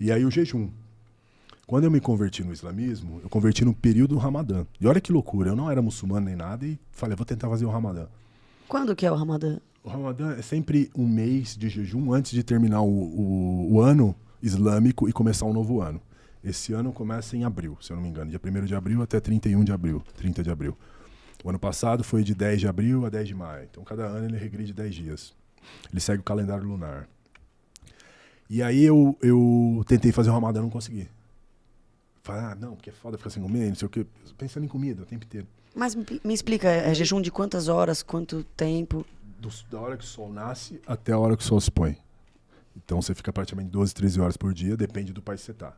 E aí o jejum. Quando eu me converti no islamismo, eu converti no período do Ramadã. E olha que loucura, eu não era muçulmano nem nada e falei, vou tentar fazer o Ramadã. Quando que é o Ramadã? O Ramadã é sempre um mês de jejum antes de terminar o ano islâmico e começar um novo ano. Esse ano começa em abril, se eu não me engano. Dia 1º de abril até 31 de abril, 30 de abril. O ano passado foi de 10 de abril a 10 de maio. Então cada ano ele regride 10 dias. Ele segue o calendário lunar. E aí eu tentei fazer o Ramadã e não consegui. Falei, não, porque é foda ficar sem comer, não sei o quê. Pensando em comida o tempo inteiro. Mas me explica, é jejum de quantas horas, quanto tempo? Da hora que o sol nasce até a hora que o sol se põe. Então você fica praticamente 12, 13 horas por dia, depende do país que você tá.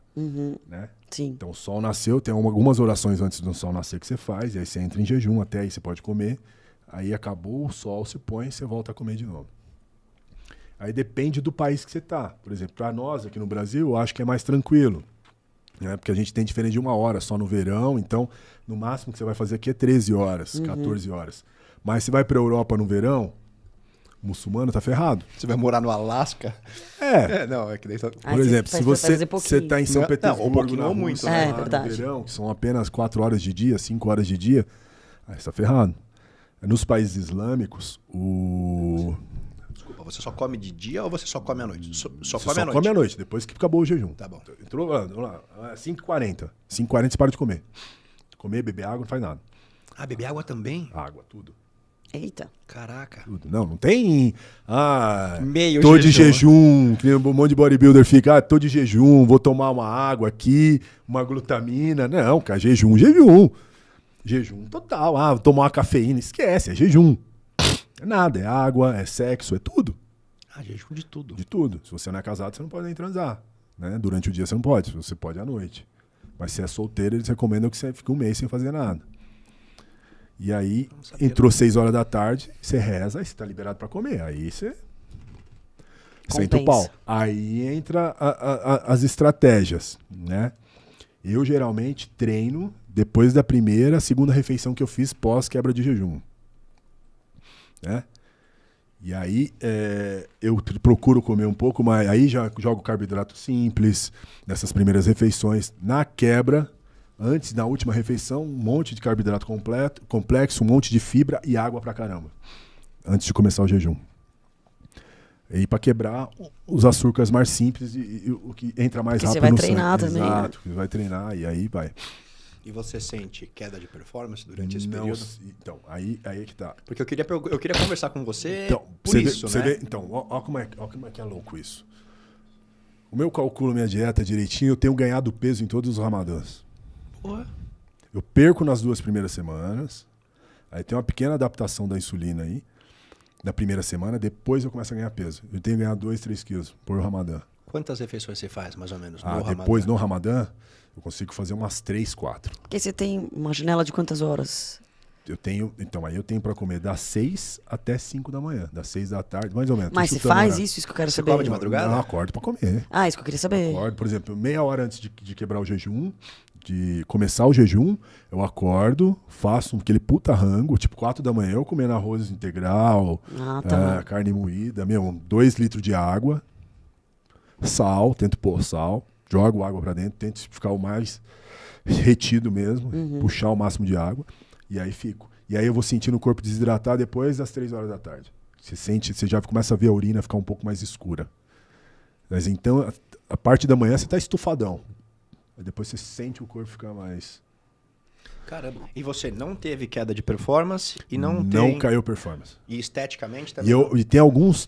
Né? Sim. Então o sol nasceu, tem algumas orações antes do sol nascer que você faz, e aí você entra em jejum, até aí você pode comer. Aí acabou, o sol se põe e você volta a comer de novo. Aí depende do país que você tá. Por exemplo, para nós aqui no Brasil, eu acho que é mais tranquilo. Né? Porque a gente tem diferença de 1 hora só no verão, então no máximo que você vai fazer aqui é 13 horas, 14 horas. Mas se vai para a Europa no verão, o muçulmano tá ferrado. Você vai morar no Alasca? Não, é que daí tá... Por exemplo, se você tá em São Petersburgo, um pouquinho ou muito, Rússia, é verdade. no verão, que são apenas 4 horas de dia, 5 horas de dia, aí você tá ferrado. Nos países islâmicos, Desculpa, você só come de dia ou você só come à noite? Só você come à noite? come à noite, depois que acabou o jejum. Tá bom. Entrou, vamos lá, 5h40. 5h40 você para de comer. Comer, beber água, não faz nada. Ah, beber água também? Água, tudo. Eita. Caraca. Tudo. Não tem... Meio tô de jejum, que um monte de bodybuilder fica, tô de jejum, vou tomar uma água aqui, uma glutamina. Não, cara, jejum. Jejum total. Vou tomar uma cafeína, esquece, é jejum. É nada, é água, é sexo, é tudo. Jejum de tudo. De tudo. Se você não é casado, você não pode nem transar. Né? Durante o dia você não pode, você pode à noite. Mas se é solteiro, eles recomendam que você fique um mês sem fazer nada. E aí, entrou 6 horas da tarde, você reza, aí você tá liberado pra comer. Aí você senta o pau. Aí entra as estratégias, né? Eu geralmente treino depois da primeira, segunda refeição que eu fiz pós quebra de jejum. Né? E aí eu procuro comer um pouco mais, aí já jogo carboidrato simples nessas primeiras refeições. Na quebra, antes da última refeição, um monte de carboidrato complexo, um monte de fibra e água pra caramba, antes de começar o jejum. E para quebrar os açúcares mais simples e o que entra mais rápido no sangue. Você vai treinar também, Exato, né? vai treinar e aí vai. E você sente queda de performance durante esse período? Então, aí é que tá. Porque eu queria conversar com você então, por isso, né? Então, ó como é que é louco isso. O meu calculo, minha dieta direitinho, eu tenho ganhado peso em todos os ramadãs. Porra. Eu perco nas 2 primeiras semanas, aí tem uma pequena adaptação da insulina aí, da primeira semana, depois eu começo a ganhar peso. Eu tenho que ganhar 2, 3 quilos por Ramadã. Quantas refeições você faz, mais ou menos, depois no Ramadã, eu consigo fazer umas 3, 4. Porque você tem uma janela de quantas horas? Aí eu tenho pra comer das 6 até 5 da manhã, das 6 da tarde, mais ou menos. Mas você faz isso que eu quero saber. Come de madrugada? Não, acordo pra comer. Isso que eu queria saber. Acordo, por exemplo, meia hora antes de quebrar o jejum, de começar o jejum, eu acordo, faço aquele puta rango, tipo 4 da manhã, eu comendo arroz integral, carne moída, 2 litros de água, sal, tento pôr sal, jogo água pra dentro, tento ficar o mais retido mesmo, puxar o máximo de água, e aí fico. E aí eu vou sentindo o corpo desidratar depois das 3 horas da tarde. Você já começa a ver a urina ficar um pouco mais escura. Mas então, a parte da manhã você tá estufadão. Aí depois você sente o corpo ficar mais... Caramba. E você não teve queda de performance e não caiu performance. E esteticamente também? E tem alguns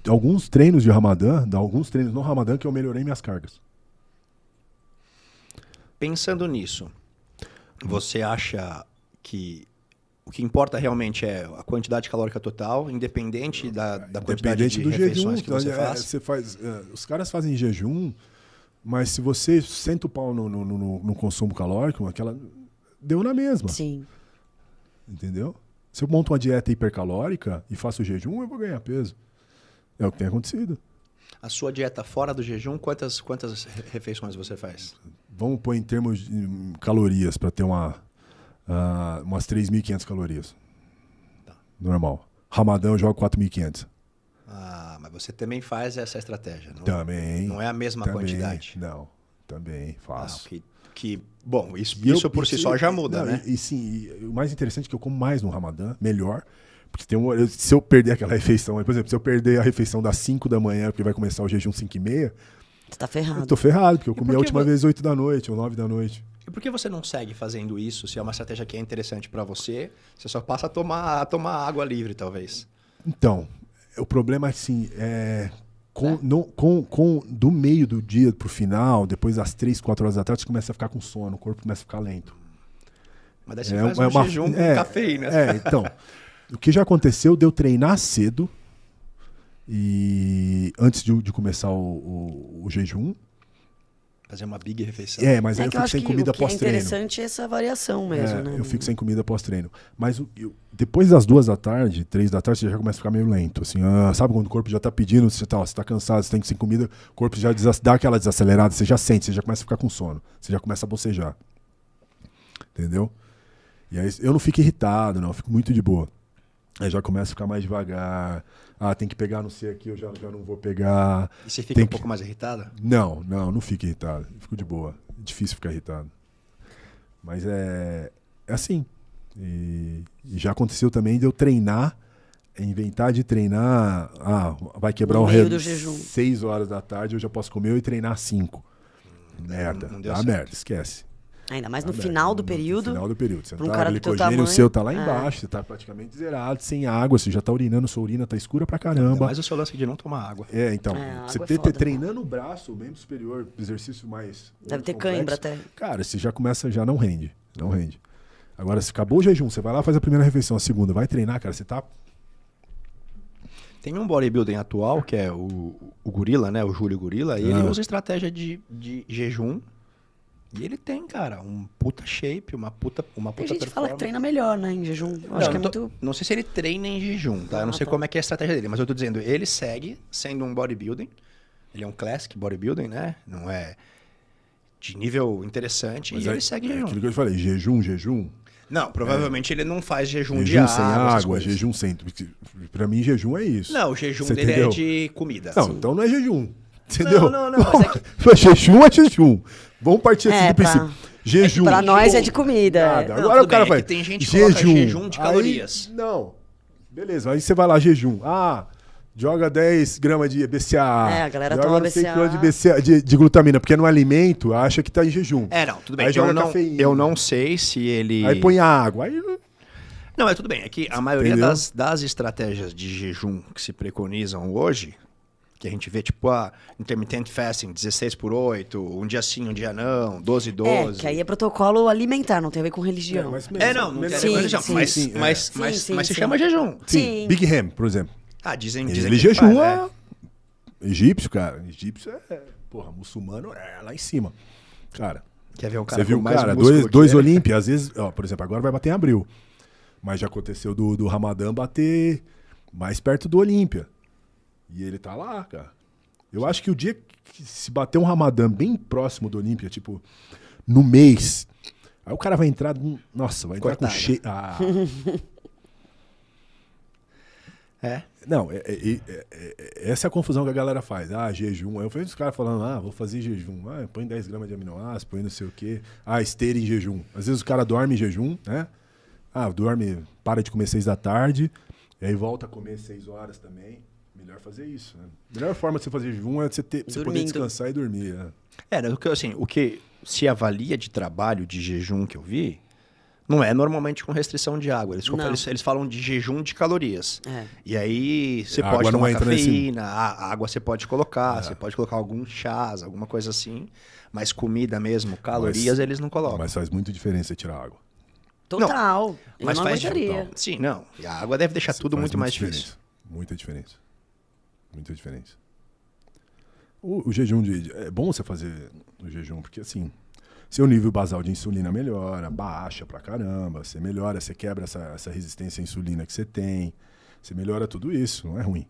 treinos de Ramadã, alguns treinos no Ramadã que eu melhorei minhas cargas. Pensando nisso, você acha que o que importa realmente é a quantidade calórica total, independente da quantidade de refeições que você faz? Os caras fazem jejum, mas se você senta o pau no consumo calórico, deu na mesma. Sim. Entendeu? Se eu monto uma dieta hipercalórica e faço jejum, eu vou ganhar peso. É o que tem acontecido. A sua dieta fora do jejum, quantas refeições você faz? Vamos pôr em termos de calorias, para ter umas 3.500 calorias. Tá. Normal. Ramadã eu jogo 4.500. Mas você também faz essa estratégia, não? Também. Não é a mesma quantidade? Não. Também, faço. Bom, isso por si só já muda, né? E sim, o mais interessante é que eu como mais no Ramadã, melhor. Porque se eu perder aquela refeição, por exemplo, se eu perder a refeição das 5 da manhã, porque vai começar o jejum 5h30, você tá ferrado. Eu tô ferrado, porque eu comi a última vez 8 da noite ou 9 da noite. E por que você não segue fazendo isso? Se é uma estratégia que é interessante para você, você só passa a tomar água livre, talvez. Então, o problema assim, do meio do dia pro final, depois das 3, 4 horas da tarde, você começa a ficar com sono, o corpo começa a ficar lento. Mas daí você faz um jejum com cafeína. Então, o que já aconteceu de eu treinar cedo, e antes de começar o jejum. Fazer uma big refeição. Mas aí eu fico sem comida pós-treino. É interessante essa variação mesmo, né? Eu fico sem comida pós-treino. Mas depois das 2 da tarde, 3 da tarde, você já começa a ficar meio lento. Assim, sabe quando o corpo já tá pedindo, você tá cansado, você tem que ir sem comida, o corpo já dá aquela desacelerada, você já sente, você já começa a ficar com sono. Você já começa a bocejar. Entendeu? E aí eu não fico irritado, não, eu fico muito de boa. Aí já começa a ficar mais devagar. Tem que pegar, não sei aqui, eu já não vou pegar. E você fica um pouco mais irritado? Não fico irritado. Eu fico de boa. É difícil ficar irritado. Mas é assim. E já aconteceu também de eu treinar, inventar de treinar. Vai quebrar o relógio 6 horas da tarde, eu já posso comer e treinar 5. Merda. Dá merda, esquece. Ainda mais no final do período. No final do período. Você um cara do teu tamanho, o seu tá lá embaixo, você tá praticamente zerado, sem água, você já tá urinando, sua urina tá escura pra caramba. Mas o seu lance de não tomar água. Então, você treinando o braço, o membro superior, exercício mais. Deve ter cãibra até. Cara, você já começa, já não rende. Não rende. Agora, se acabou o jejum, você vai lá, faz a primeira refeição, a segunda, vai treinar, cara, você tá. Tem um bodybuilding atual, que é o Gorila, né? O Júlio Gorila, e ele usa estratégia de jejum. E ele tem, cara, um puta shape, uma puta Tem gente que fala que treina melhor, né, em jejum. Acho que é muito... Não sei se ele treina em jejum, tá? Eu não sei como é que é a estratégia dele, mas eu tô dizendo, ele segue sendo um bodybuilding. Ele é um classic bodybuilding, né? Não é de nível interessante, mas ele segue jejum. Aquilo que eu falei, jejum. Não, provavelmente ele não faz jejum de água. Sem água, jejum sem... Pra mim, jejum é isso. Não, o jejum dele é de comida. Não, então não é jejum. Entendeu? Não, mas jejum é jejum. Vamos partir assim do princípio. Jejum. Pra nós é de comida. Agora o cara vai. Tem gente que coloca jejum de calorias. Não. Beleza, aí você vai lá, jejum. Joga 10 gramas de BCA. A galera toma BCA. De glutamina, porque no alimento acha que tá em jejum. Não, tudo bem. Aí joga cafeína. Eu não sei se ele... Aí põe água. Não, tudo bem. É que a maioria das estratégias de jejum que se preconizam hoje, que a gente vê, tipo, intermittent fasting, 16/8, um dia sim, um dia não, 12/12. Que aí é protocolo alimentar, não tem a ver com religião. Não tem a ver com religião, mas se chama jejum. Sim. Big Ham, por exemplo. Dizem ele jejua. Egípcio, cara. Egípcio muçulmano lá em cima. Cara. Quer ver um cara você viu, mais cara, dois Olímpia, às vezes, por exemplo, agora vai bater em abril. Mas já aconteceu do Ramadã bater mais perto do Olímpia. E ele tá lá, cara. Eu acho que o dia que se bater um Ramadã bem próximo do Olímpia, tipo, no mês, aí o cara vai entrar. Nossa, vai entrar com cheio. Não, essa é a confusão que a galera faz. Jejum. Aí eu vejo os caras falando, vou fazer jejum. Põe 10 gramas de aminoácido, põe não sei o quê. Esteira em jejum. Às vezes o cara dorme em jejum, né? Dorme, para de comer 6 da tarde, e aí volta a comer 6 horas também. Melhor fazer isso, né? A melhor forma de você fazer jejum é você poder descansar e dormir. O que se avalia de trabalho de jejum que eu vi, não é normalmente com restrição de água. Eles falam de jejum de calorias. E aí você pode tomar cafeína, a água você pode colocar, você pode colocar alguns chás, alguma coisa assim, mas comida mesmo, calorias, eles não colocam. Mas faz muita diferença você tirar água. Total. Mas faz diferença. Sim, não. E a água deve deixar tudo muito mais difícil. Muita diferença. Muita diferença. O jejum é bom você fazer o jejum, porque assim, seu nível basal de insulina melhora, baixa pra caramba, você melhora, você quebra essa resistência à insulina que você tem, você melhora tudo isso, não é ruim.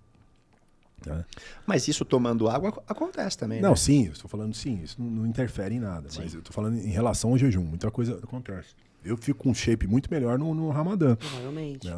Né? Mas isso tomando água acontece também, Não, né? sim, eu estou falando sim, isso não interfere em nada, mas eu estou falando em relação ao jejum, muita coisa acontece. Eu fico com um shape muito melhor no Ramadã. Provavelmente.